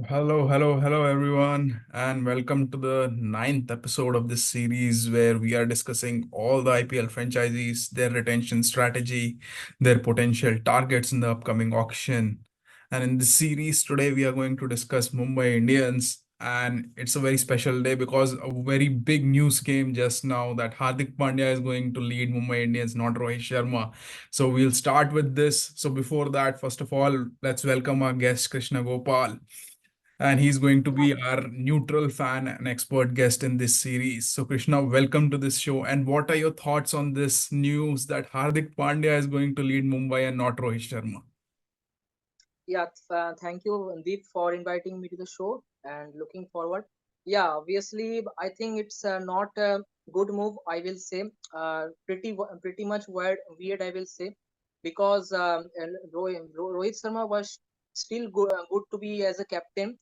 Hello, everyone, and welcome to the ninth episode of this series where we are discussing all the IPL franchises, their retention strategy, their potential targets in the upcoming auction. And in this series today, we are going to discuss Mumbai Indians. And it's a very special day because a very big news came just now that Hardik Pandya is going to lead Mumbai Indians, not Rohit Sharma. So we'll start with this. So before that, first of all, let's welcome our guest, Krishna Gopal, and he's going to be our neutral fan and expert guest in this series. So, Krishna, welcome to this show. And what are your thoughts on this news that Hardik Pandya is going to lead Mumbai and not Rohit Sharma? Thank you, Deep, for inviting me to the show and looking forward. Yeah, obviously, I think it's not a good move. I will say, pretty much weird. I will say, because Rohit Sharma was still good to be as a captain.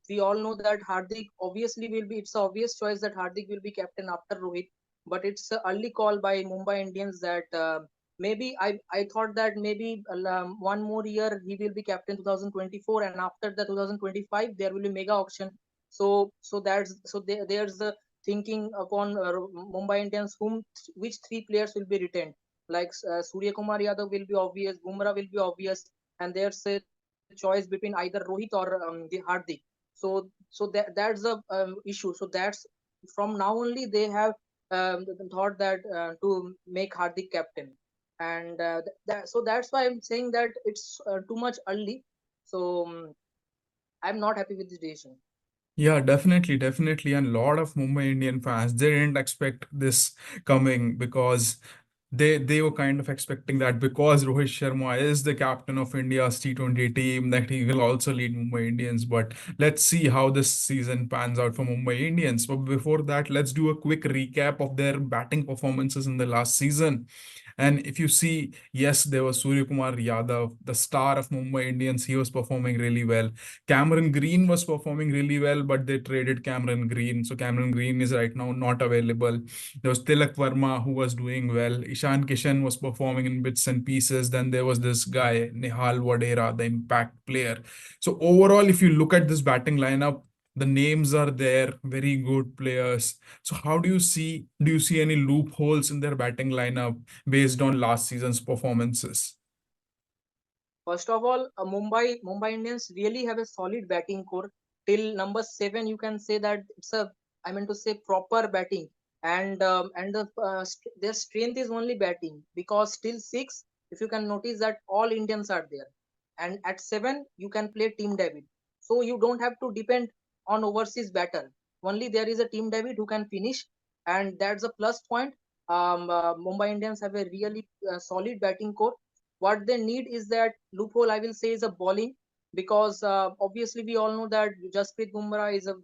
We all know that Hardik obviously will be. It's an obvious choice that Hardik will be captain after Rohit, but it's an early call by Mumbai Indians that. Maybe I thought that maybe one more year he will be captain 2024, and after the 2025 there will be mega auction. There's the thinking upon Mumbai Indians which three players will be retained. Like Surya Kumar Yadav will be obvious, Bumrah will be obvious, and there's a choice between either Rohit or the Hardik. That's the issue. So that's from now only they have thought that to make Hardik captain, and that's why I'm saying that it's too much early. So I'm not happy with this decision. Yeah, definitely. And a lot of Mumbai Indian fans, they didn't expect this coming because they were kind of expecting that because Rohit Sharma is the captain of India's T20 team, that he will also lead Mumbai Indians. But let's see how this season pans out for Mumbai Indians. But before that, let's do a quick recap of their batting performances in the last season. And if you see, yes, there was Surya Kumar Yadav, the star of Mumbai Indians. He was performing really well. Cameron Green was performing really well, but they traded Cameron Green. So Cameron Green is right now not available. There was Tilak Verma who was doing well. Ishan Kishan was performing in bits and pieces. Then there was this guy, Nihal Vadera, the impact player. So overall, if you look at this batting lineup, the names are there, very good players. So how do you see any loopholes in their batting lineup based on last season's performances? First of all, Mumbai Indians really have a solid batting core. Till number 7, you can say that it's a, I mean to say, proper batting, and their strength is only batting, because till 6, if you can notice that all Indians are there, and at 7 you can play Team David, so you don't have to depend on overseas batter. Only there is a Team David who can finish, and that's a plus point. Mumbai Indians have a really solid batting core. What they need is that loophole, I will say, is a bowling, because obviously we all know that Jasprit Bumrah is a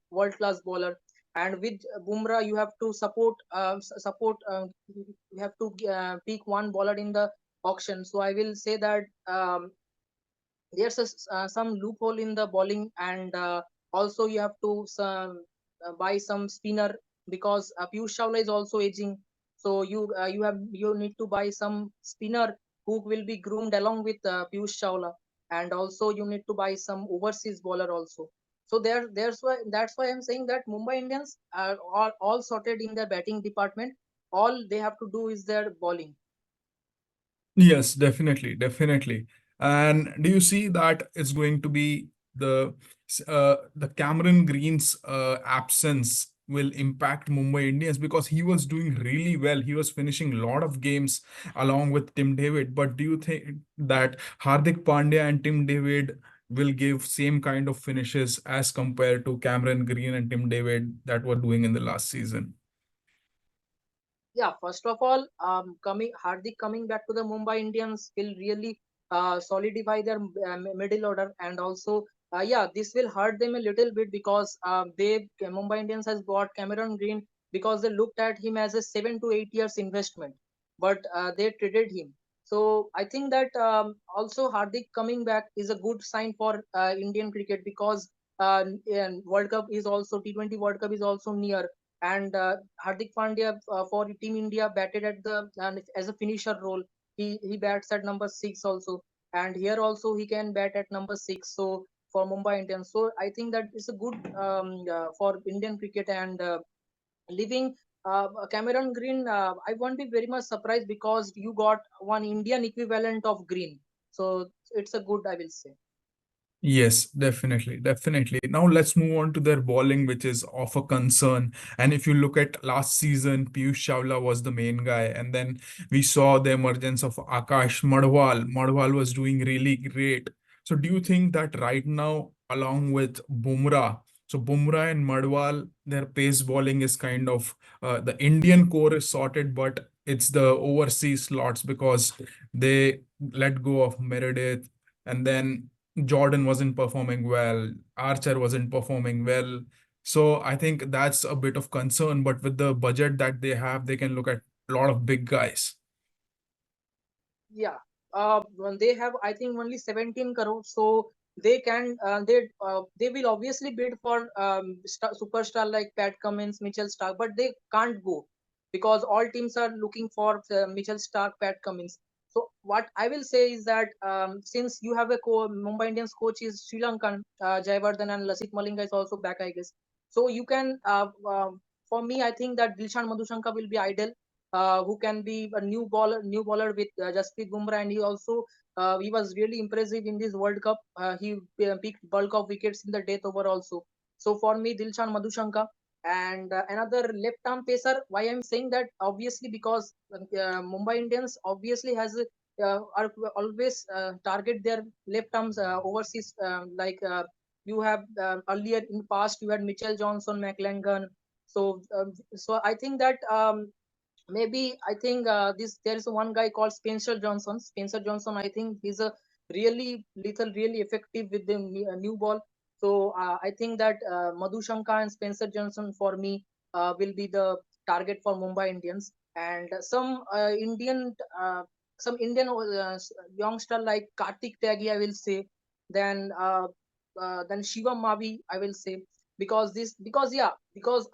world class bowler, and with Bumrah you have to support. You have to pick one bowler in the auction. So I will say that there's some loophole in the bowling, and also you have to buy some spinner, because Piyush Chawla is also aging. So you need to buy some spinner who will be groomed along with Piyush Chawla, and also you need to buy some overseas bowler also. So that's why I'm saying that Mumbai Indians are all sorted in their batting department. All they have to do is their bowling. Yes, definitely. And do you see that it's going to be the Cameron Green's absence will impact Mumbai Indians because he was doing really well. He was finishing a lot of games along with Tim David. But do you think that Hardik Pandya and Tim David will give same kind of finishes as compared to Cameron Green and Tim David that were doing in the last season? Yeah, first of all, coming Hardik coming back to the Mumbai Indians will really solidify their middle order, and also yeah, this will hurt them a little bit, because they Mumbai Indians has bought Cameron Green because they looked at him as a 7 to 8 years investment, but they traded him. So I think that also Hardik coming back is a good sign for Indian cricket, because and World Cup is also T20 World Cup is also near, and Hardik Pandya for Team India batted at the as a finisher role. He bats at number 6 also, and here also he can bat at number 6. So for Mumbai Indians. So I think that it's a good for Indian cricket and leaving Cameron Green. I won't be very much surprised because you got one Indian equivalent of Green. So it's a good, I will say. Yes, definitely, definitely. Now let's move on to their bowling, which is of a concern. And if you look at last season, Piyush Chawla was the main guy, and then we saw the emergence of Akash Madhwal. Madhwal was doing really great. So do you think that right now, along with Bumrah, so Bumrah and Madhwal, their pace bowling is kind of the Indian core is sorted, but it's the overseas slots because they let go of Meredith, and then Jordan wasn't performing well, Archer wasn't performing well. So I think that's a bit of concern. But with the budget that they have, they can look at a lot of big guys. Yeah. When they have, I think, only 17 crores, so they can they will obviously bid for superstar like Pat Cummins, Mitchell Stark, but they can't go because all teams are looking for Mitchell Stark, Pat Cummins. So what I will say is that since you have a Mumbai Indians coach is Sri Lankan, Jayavardhan, and Lasith Malinga is also back, I guess. So you can for me, I think that Dilshan Madhushanka will be ideal, who can be a new bowler with Jasprit Bumrah, and he was really impressive in this World Cup. He picked bulk of wickets in the death over also. So for me, Dilshan Madhushanka. And another left arm pacer. Why I'm saying that? Obviously because Mumbai Indians obviously are always target their left arms overseas. You have earlier in the past you had Mitchell Johnson, McLengan. So I think that maybe I think this there is one guy called Spencer Johnson. Spencer Johnson, I think he's a really lethal, really effective with the new ball. So I think that Madhu Shankar and Spencer Johnson for me will be the target for Mumbai Indians, and uh, some Indian youngster like Kartik Tyagi, I will say. Then Shivam Mavi, I will say, because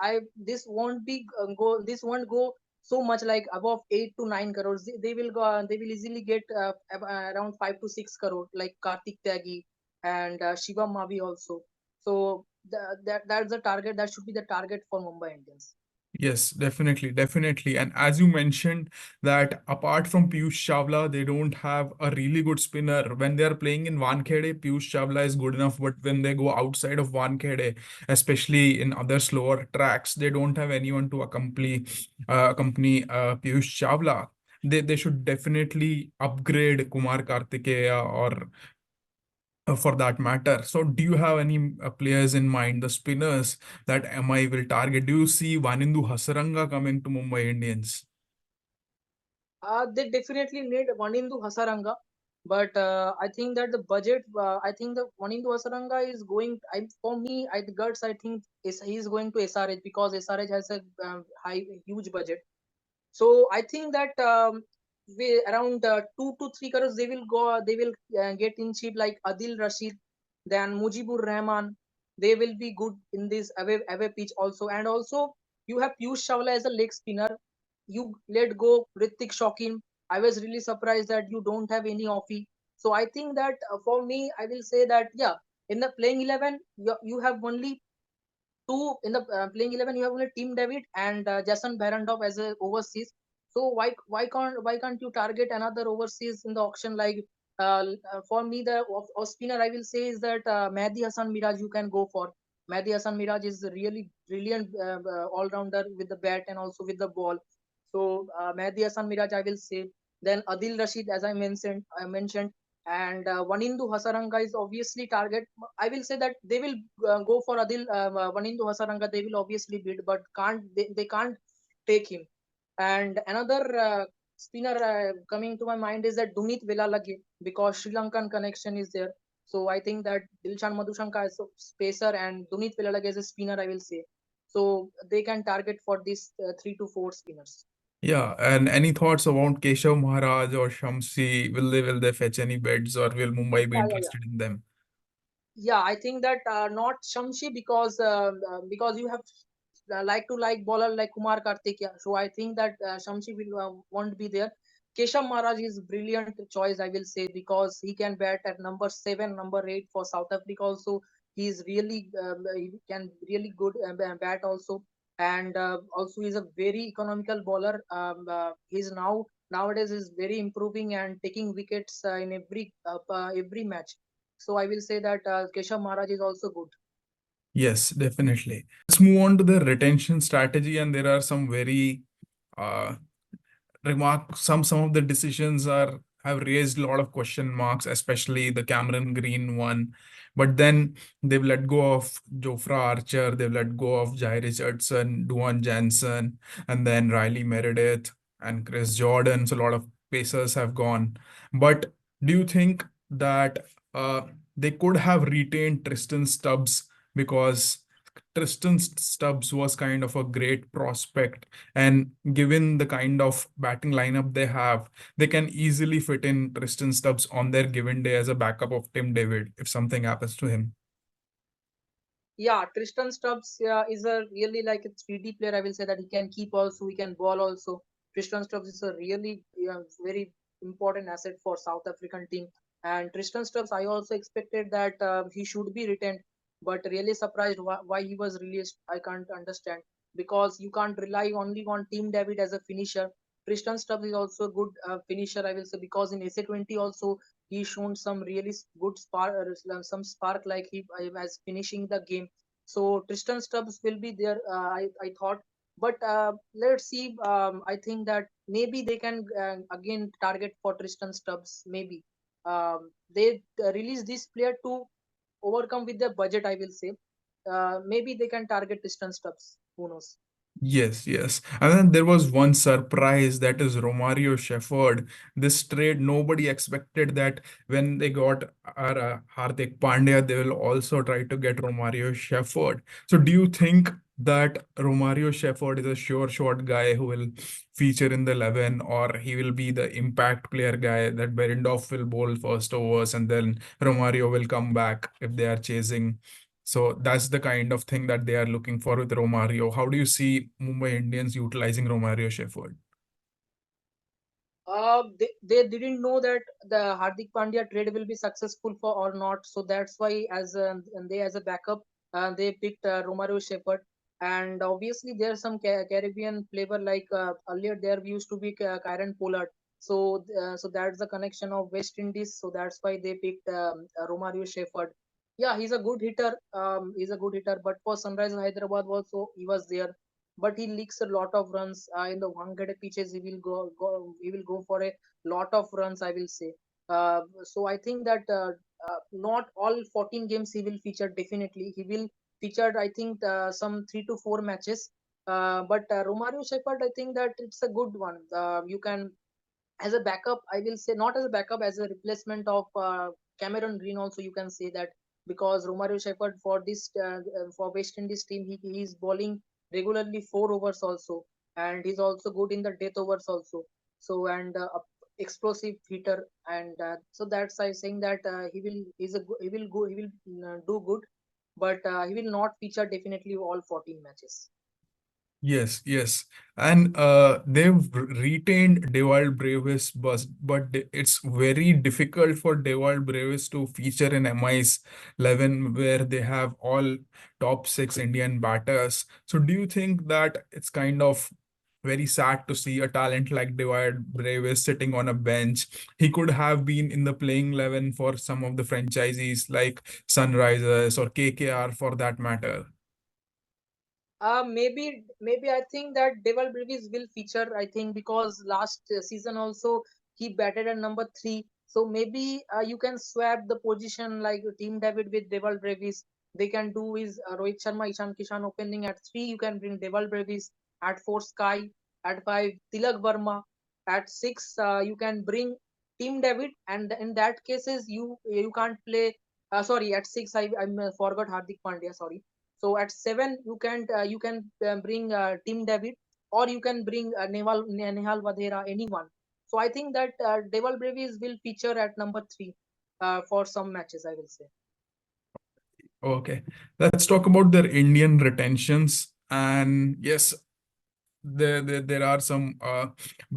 I this won't be go this won't go so much like above 8 to 9 crores. They will go, they will easily get around 5 to 6 crore like Kartik Tyagi and Shivam Mavi also. So that's the target, that should be the target for Mumbai Indians. Yes, definitely, definitely. And as you mentioned, that apart from Piyush Chawla, they don't have a really good spinner. When they are playing in Wankhede, Piyush Chawla is good enough. But when they go outside of Wankhede, especially in other slower tracks, they don't have anyone to accompany Piyush Chawla. They should definitely upgrade Kumar Kartikeya or for that matter. So, do you have any players in mind, the spinners that MI will target? Do you see Vanindu Hasaranga coming to Mumbai Indians? They definitely need Vanindu Hasaranga, but I think that the budget, I think the Vanindu Hasaranga is going. For me, the guts. I think is he is going to SRH because SRH has a huge budget. So I think that we around 2 to 3 crores they will go. They will get in cheap like Adil Rashid, then Mujibur Rahman. They will be good in this away pitch also. And also you have Piyush Chawla as a leg spinner. You let go Ritik Shokin. I was really surprised that you don't have any offie. So I think that for me, I will say that yeah, in the playing 11, you have only two in the playing 11. You have only Team David and Jason Barandov as a overseas. So why can't you target another overseas in the auction? Like for me, the off spinner I will say is that Mehdi Hassan Miraj you can go for. Mehdi Hassan Miraj is a really brilliant all rounder with the bat and also with the ball. So Mehdi Hassan Miraj I will say. Then Adil Rashid, as I mentioned, and Vanindu Hasaranga is obviously target. I will say that they will go for Vanindu Hasaranga. They will obviously bid, but they can't take him. And another spinner coming to my mind is that Dunit Velalage because Sri Lankan connection is there. So I think that Dilshan Madhushanka is a spacer and Dunit Velalage is a spinner. I will say so they can target for these 3 to 4 spinners. Yeah, and any thoughts about Keshav Maharaj or Shamsi? Will they fetch any bids, or will Mumbai be Yeah, yeah, yeah. interested in them? Yeah, I think that not Shamshi because you have like to like bowler like Kumar Kartik. Yeah. So I think that Shamshi will won't be there. Keshav Maharaj is brilliant choice, I will say, because he can bat at number 7, number 8 for South Africa. Also, he is really he can really good bat also, and also he's a very economical bowler. He's nowadays is very improving and taking wickets in every match. So I will say that Keshav Maharaj is also good. Yes, definitely. Let's move on to the retention strategy, and there are some very uh, some of the decisions are have raised a lot of question marks, especially the Cameron Green one. But then they've let go of Jofra Archer, they've let go of Jai Richardson, Duan Jansen, and then Riley Meredith and Chris Jordan. So a lot of pacers have gone. But do you think that they could have retained Tristan Stubbs, because Tristan Stubbs was kind of a great prospect, and given the kind of batting lineup they have, they can easily fit in Tristan Stubbs on their given day as a backup of Tim David if something happens to him. Yeah, Tristan Stubbs is a really like a 3D player. I will say that he can keep also, he can ball also. Tristan Stubbs is a really very important asset for South African team. And Tristan Stubbs, I also expected that he should be retained, but really surprised why he was released. I can't understand, because you can't rely only on Team David as a finisher. Tristan Stubbs is also a good finisher, I will say, because in SA20 also he shown some really good spark, some spark like he was finishing the game. So Tristan Stubbs will be there, I thought. But let's see. I think that maybe they can again target for Tristan Stubbs. Maybe they release this player to overcome with the budget, I will say. Maybe they can target Tristan Stubbs. Who knows? Yes, yes. And then there was one surprise, that is Romario Shepherd. This trade, nobody expected that when they got Hardik Pandya, they will also try to get Romario Shepherd. So do you think that Romario Shepherd is a sure shot guy who will feature in the 11, or he will be the impact player guy that Berendorf will bowl first overs and then Romario will come back if they are chasing? So that's the kind of thing that they are looking for with Romario. How do you see Mumbai Indians utilizing Romario Shepherd? They didn't know that the Hardik Pandya trade will be successful for or not. So that's why, as and they as a backup, they picked Romario Shepherd. And obviously, there's some Caribbean flavor. Like earlier, there used to be Kyron Pollard. So that's the connection of West Indies. So that's why they picked Romario Shepherd. Yeah, he's a good hitter. He's a good hitter. But for Sunrisers Hyderabad also, he was there, but he leaks a lot of runs in the one-gade pitches. He will go for a lot of runs, I will say. So I think that not all 14 games he will feature. Definitely, he will feature. I think some 3 to 4 matches. But Romario Shepherd, I think that it's a good one. You can, as a backup, I will say, not as a backup, as a replacement of Cameron Green. Also, you can say that, because Romario Shepherd for this for West Indies team, he is bowling regularly 4 overs also, and he's also good in the death overs also. So and explosive hitter, and so that's I saying that he will go he will do good, but he will not feature definitely all 14 matches. Yes, yes. And they've retained Dewald Brevis, but it's very difficult for Dewald Brevis to feature in MI's 11 where they have all top six Indian batters. So do you think that it's kind of very sad to see a talent like Dewald Brevis sitting on a bench? He could have been in the playing 11 for some of the franchisees like Sunrisers or KKR for that matter. Maybe I think that Deval Brevis will feature. I think because last season also he batted at number 3. So maybe you can swap the position like Team David with Deval Brevis. They can do is Rohit Sharma, Ishan Kishan opening at 3. You can bring Deval Brevis at 4. Sky at 5. Tilak Verma at 6. You can bring Team David, and in that cases you can't play. Sorry, at 6 I forgot Hardik Pandya. Sorry, so at 7, you can bring Tim David, or you can bring Nehal Vadera, anyone. So I think that Deval Brevis will feature at number 3 for some matches, I will say. Okay, let's talk about their Indian retentions. And yes, there are some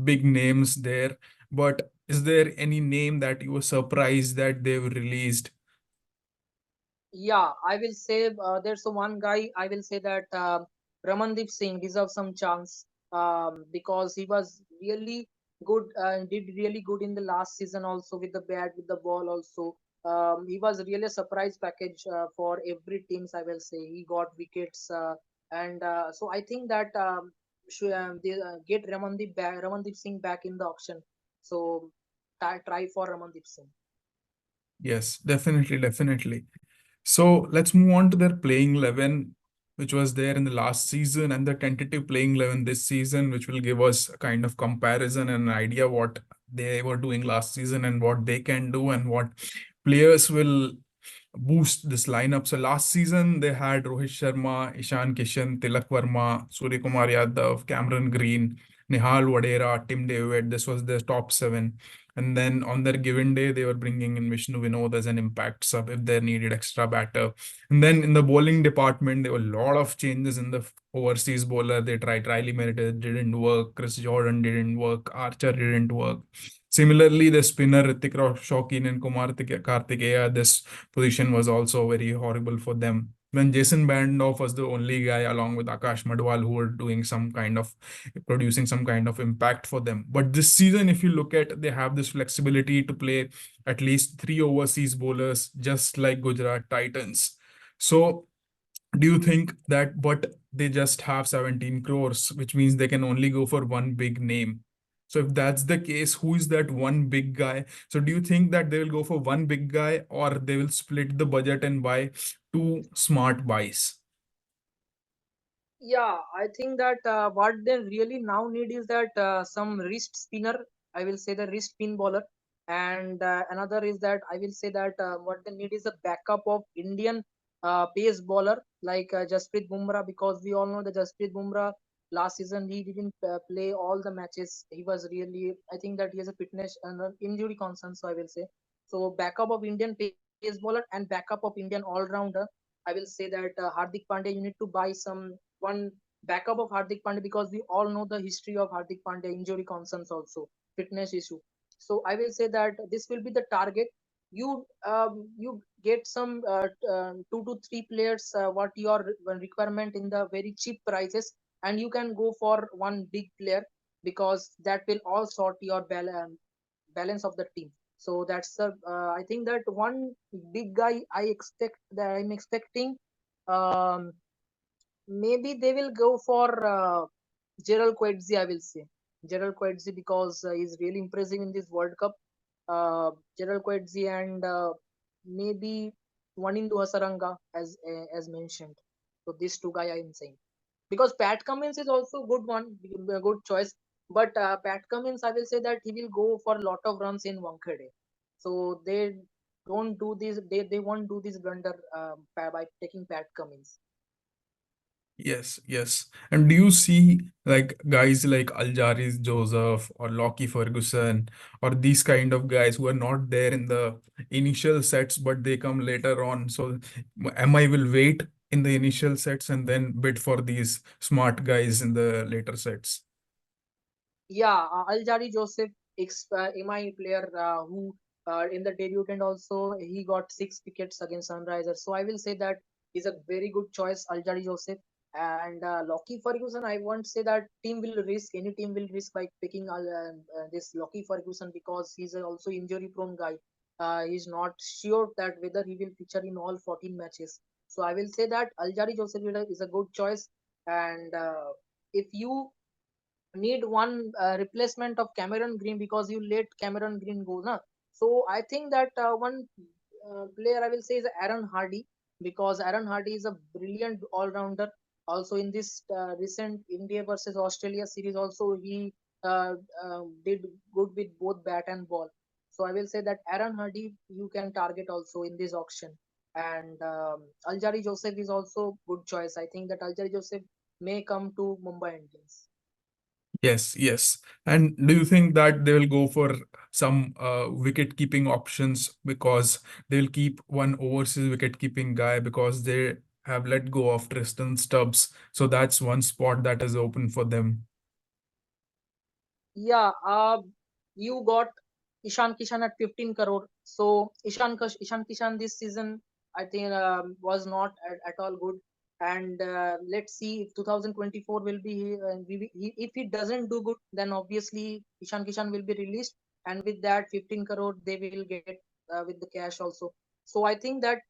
big names there. But is there any name that you were surprised that they've released? Yeah, I will say there's a one guy. I will say that Ramandeep Singh deserves some chance because he was really good, did really good in the last season also with the bat, with the ball also. He was really a surprise package for every teams. I will say he got wickets, and so I think that should they get Ramandeep Singh back in the auction. So try for Ramandeep Singh. Yes, definitely, definitely. So let's move on to their playing 11, which was there in the last season, and the tentative playing 11 this season, which will give us a kind of comparison and an idea what they were doing last season and what they can do and what players will boost this lineup. So last season they had Rohit Sharma, Ishan Kishan, Tilak Verma, Surya Kumar Yadav, Cameron Green, Nihal Wadera, Tim David. This was their top seven. And then on their given day, they were bringing in Vishnu Vinod as an impact sub if they needed extra batter. And then in the bowling department, there were a lot of changes in the overseas bowler. They tried Riley Meredith, didn't work. Chris Jordan didn't work. Archer didn't work. Similarly, the spinner Ritik Shaukin and Kumar Kartikeya, this position was also very horrible for them. When Jason Bandorf was the only guy along with Akash Madwal who were doing some kind of producing some kind of impact for them. But this season, if you look at, they have this flexibility to play at least three overseas bowlers, just like Gujarat Titans. So do you think that, but they just have 17 crores, which means they can only go for one big name? So if that's the case, who is that one big guy? So do you think that they will go for one big guy or they will split the budget and buy two smart buys? Yeah, I think that what they really now need is that some wrist spinner. I will say the wrist spin bowler, and another is that I will say that what they need is a backup of Indian pace bowler like Jasprit Bumrah, because we all know that Jasprit Bumrah last season he didn't play all the matches. He was really, I think that he has a fitness and an injury concern. So I will say so backup of Indian pace bowler and backup of Indian all rounder. I will say that Hardik Pandya, you need to buy some one backup of Hardik Pandya because we all know the history of Hardik Pandya, injury concerns also, fitness issue. So I will say that this will be the target. You get some 2 to 3 players what your requirement in the very cheap prices, and you can go for one big player because that will all sort your balance of the team. So that's the I think that one big guy I'm expecting. Um, Maybe they will go for Gerald Coetzee, I will say. Gerald Coetzee because he's really impressive in this World Cup. Gerald Coetzee and maybe Wanindu Hasaranga as mentioned. So these two guy I am saying because Pat Cummins is also good one, a good choice. But Pat Cummins, I will say that he will go for a lot of runs in Wankhede. So they don't do this. They won't do this blunder by taking Pat Cummins. Yes, yes. And do you see like guys like Aljaris Joseph or Lockie Ferguson or these kind of guys who are not there in the initial sets, but they come later on? So MI will wait in the initial sets and then bid for these smart guys in the later sets. Yeah, Aljari Joseph, MI player who in the debutant also he got 6 wickets against Sunrisers. So I will say that he's a very good choice, Aljari Joseph. And Lockie Ferguson, I won't say that team will risk, any team will risk by picking this Lockie Ferguson because he's also injury prone guy. He's not sure that whether he will feature in all 14 matches. So I will say that Aljari Joseph is a good choice. And if you need one replacement of Cameron Green because you let Cameron Green go, na. So I think that one player I will say is Aaron Hardy because Aaron Hardy is a brilliant all-rounder. Also in this recent India versus Australia series, also he uh, did good with both bat and ball. So I will say that Aaron Hardy you can target also in this auction. And Aljari Joseph is also good choice. I think that Aljari Joseph may come to Mumbai Indians. Yes, yes. And do you think that they will go for some wicket keeping options because they will keep one overseas wicket keeping guy because they have let go of Tristan Stubbs. So that's one spot that is open for them. Yeah, you got Ishan Kishan at 15 crore. So Ishan Kishan this season I think was not at all good. And let's see if 2024 will be if he doesn't do good, then obviously Ishan Kishan will be released, and with that 15 crore they will get with the cash also. So I think that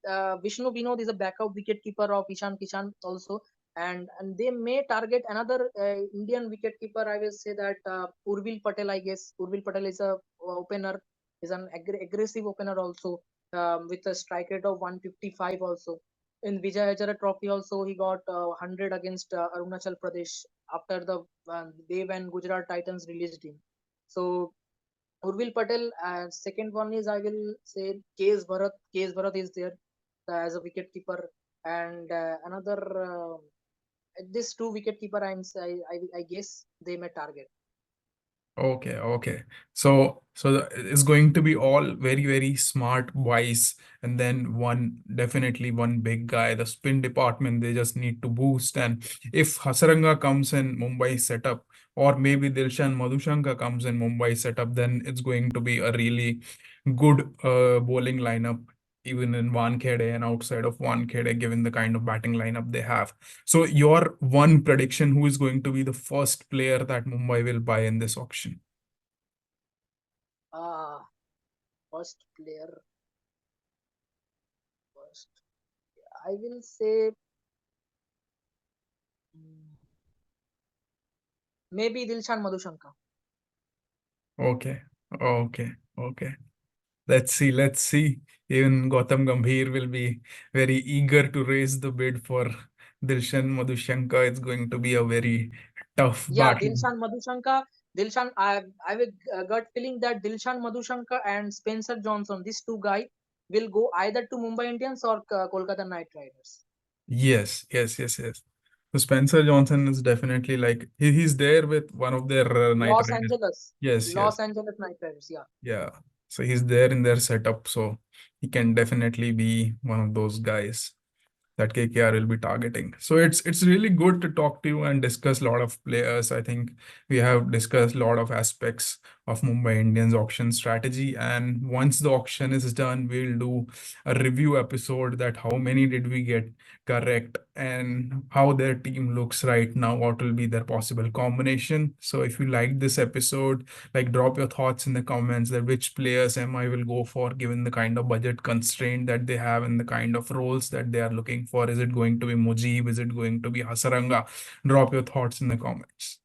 Vishnu Vinod is a backup wicket keeper of Ishan Kishan also, and they may target another Indian wicket keeper. I will say that Urvil Patel. I guess Urvil Patel is a opener, is an aggressive opener also, with a strike rate of 155 also. In Vijay Hazare Trophy also he got 100 against Arunachal Pradesh after the day when Gujarat Titans released him. So Urvil Patel. Second one is I will say KS Bharat. KS Bharat is there as a wicket keeper, and another. This two wicket keeper I guess they may target. Okay, okay. So it's going to be all very, very smart, wise, and then definitely one big guy. The spin department, they just need to boost. And if Hasaranga comes in Mumbai setup, or maybe Dilshan Madhushanka comes in Mumbai setup, then it's going to be a really good bowling lineup, even in Wankhede and outside of Wankhede, given the kind of batting lineup they have. So your one prediction, who is going to be the first player that Mumbai will buy in this auction? Ah, first player, first. I will say mm, maybe Dilshan Madhushanka. Okay, okay, okay. Let's see, let's see. Even Gautam Gambhir will be very eager to raise the bid for Dilshan Madhushanka. It's going to be a very tough Yeah, battle. Dilshan Madhushanka. Dilshan, I have a gut feeling that Dilshan Madhushanka and Spencer Johnson, these two guys, will go either to Mumbai Indians or Kolkata Knight Riders. Yes, yes, yes, yes. So Spencer Johnson is definitely like he's there with one of their Knight Los Riders. Angeles, Yes, yes. Los Angeles Knight Riders. Yeah. Yeah. So he's there in their setup. So he can definitely be one of those guys that KKR will be targeting. So it's really good to talk to you and discuss a lot of players. I think we have discussed a lot of aspects of Mumbai Indians auction strategy. And once the auction is done, we'll do a review episode that how many did we get correct and how their team looks right now, what will be their possible combination. So if you like this episode, like drop your thoughts in the comments that which players MI will go for given the kind of budget constraint that they have and the kind of roles that they are looking for. Is it going to be Mujib? Is it going to be Hasaranga? Drop your thoughts in the comments.